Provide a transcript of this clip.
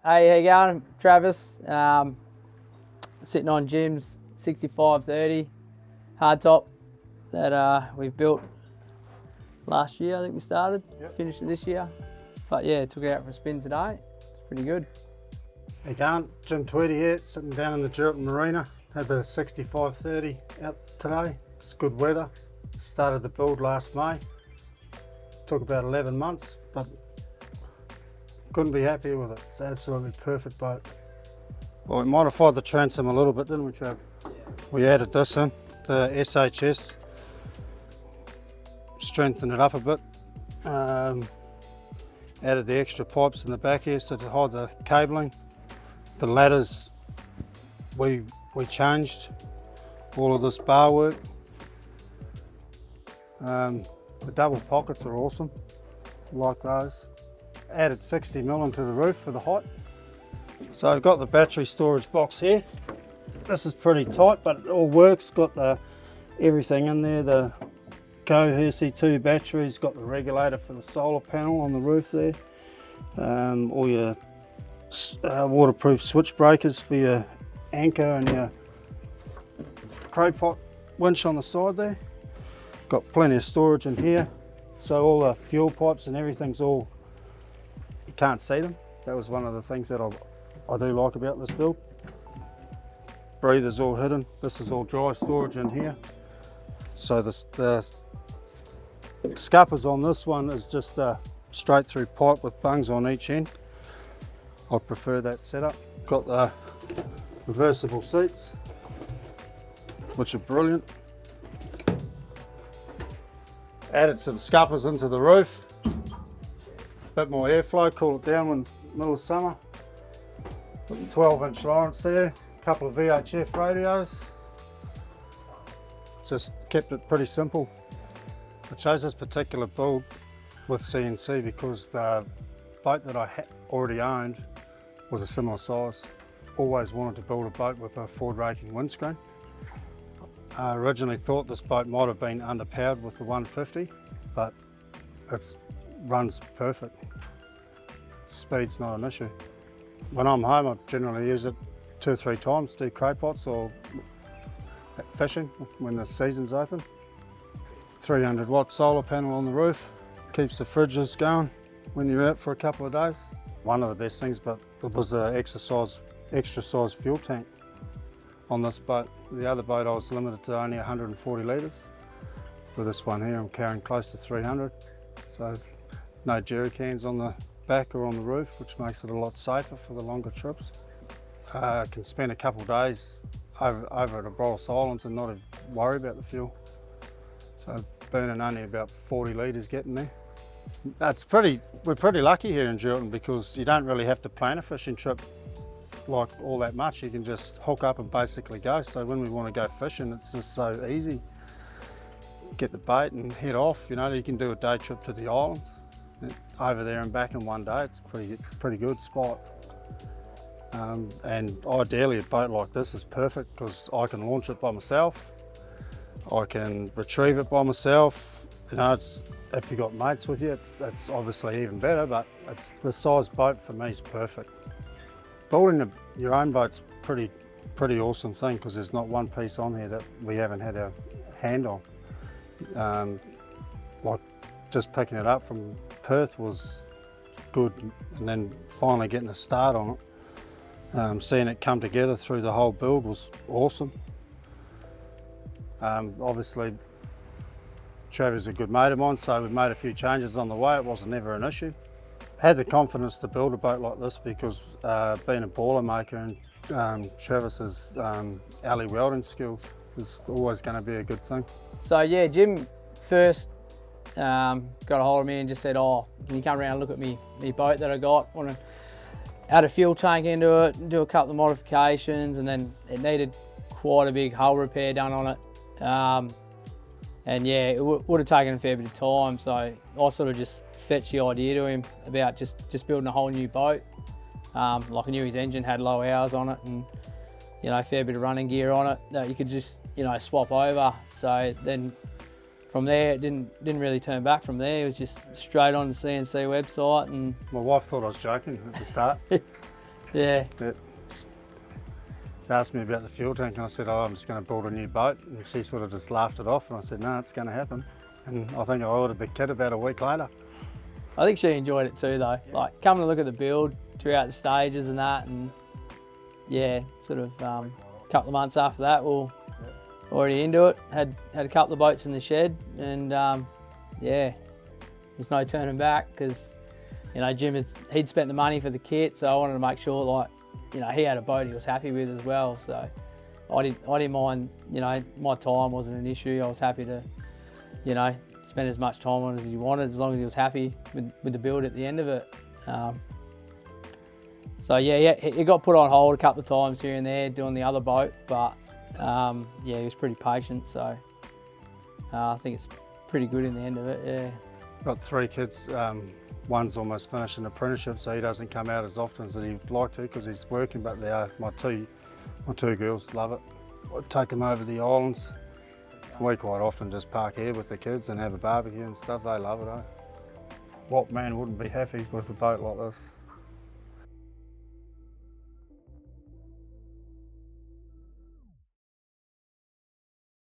Hey, how you going, Travis? Sitting on Jim's 6530 hardtop that we've built last year. I think we started, finished it this year. But yeah, took it out for a spin today. It's pretty good. How you going? Jim Tweedy here, sitting down in the Geraldton Marina. Had the 6530 out today. It's good weather. Started the build last May. Took about 11 months, but couldn't be happier with it. It's an absolutely perfect boat. Well, we modified the transom a little bit, didn't we, Trav? Yeah. We added this in, the SHS. Strengthened it up a bit. Added the extra pipes in the back here so to hide the cabling. The ladders, we changed all of this bar work. The double pockets are awesome, like those. Added 60mm into the roof for the height. So I've got the battery storage box here. This is pretty tight, but it all works. Got the everything in there. The Hersey 2 batteries, got the regulator for the solar panel on the roof there. All your waterproof switch breakers for your anchor and your crow pot winch on the side there. Got plenty of storage in here. So all the fuel pipes and everything's all, you can't see them. That was one of the things that I do like about this build. Breather's all hidden. This is all dry storage in here. So the scuppers on this one is just a straight through pipe with bungs on each end. I prefer that setup. Got the reversible seats, which are brilliant. Added some scuppers into the roof. Bit more airflow, cool it down in the middle of summer. Put the 12-inch Lawrence there, a couple of VHF radios. Just kept it pretty simple. I chose this particular build with CNC because the boat that I already owned was a similar size. Always wanted to build a boat with a forward raking windscreen. I originally thought this boat might have been underpowered with the 150, but it runs perfect. Speed's not an issue. When I'm home, I generally use it 2 or 3 times, do crow pots or fishing when the season's open. 300-watt solar panel on the roof, keeps the fridges going when you're out for a couple of days. One of the best things, but it was the extra size fuel tank on this boat. The other boat I was limited to only 140 litres. With this one here I'm carrying close to 300. So no jerry cans on the back or on the roof, which makes it a lot safer for the longer trips. I can spend a couple of days over at Abrolhos Islands and not even worry about the fuel. So burning only about 40 litres getting there. We're pretty lucky here in Geraldton because you don't really have to plan a fishing trip like all that much. You can just hook up and basically go. So when we want to go fishing, it's just so easy. Get the bait and head off. You know, you can do a day trip to the islands, over there and back in one day. It's a pretty good spot. And ideally a boat like this is perfect because I can launch it by myself. I can retrieve it by myself. You know, if you've got mates with you, that's obviously even better, but the size boat for me is perfect. Building your own boat's pretty awesome thing because there's not one piece on here that we haven't had our hand on. Like just picking it up from Perth was good, and then finally getting a start on it. Seeing it come together through the whole build was awesome. Obviously Trevor's a good mate of mine, so we made a few changes on the way. It wasn't never an issue. Had the confidence to build a boat like this because being a boilermaker and Travis's alley welding skills is always going to be a good thing. So yeah, Jim first got a hold of me and just said, "Oh, can you come around and look at me boat that I got? Want to add a fuel tank into it, and do a couple of modifications, and then it needed quite a big hull repair done on it." And yeah, it would have taken a fair bit of time, so I sort of just fetched the idea to him about just building a whole new boat. Like I knew his engine had low hours on it, and you know, a fair bit of running gear on it that you could just, you know, swap over. So then from there, it didn't really turn back from there. It was just straight on the CNC website. And my wife thought I was joking at the start. Yeah. She asked me about the fuel tank and I said, oh, I'm just going to build a new boat. And she sort of just laughed it off and I said, no, it's going to happen. And I think I ordered the kit about a week later. I think she enjoyed it too though. Like coming to look at the build throughout the stages and that, and yeah, sort of a couple of months after that, we're already into it. Had a couple of boats in the shed, and yeah, there's no turning back because you know Jim he'd spent the money for the kit, so I wanted to make sure like you know he had a boat he was happy with as well. So I didn't mind, you know, my time wasn't an issue. I was happy to, you know, spend as much time on it as he wanted, as long as he was happy with the build at the end of it. So yeah, it got put on hold a couple of times here and there doing the other boat, but yeah, he was pretty patient, so I think it's pretty good in the end of it, yeah. Got 3 kids, one's almost finished an apprenticeship, so he doesn't come out as often as he'd like to because he's working, but they are, my two girls love it. I take them over the islands. We quite often just park here with the kids and have a barbecue and stuff. They love it, eh? What man wouldn't be happy with a boat like this?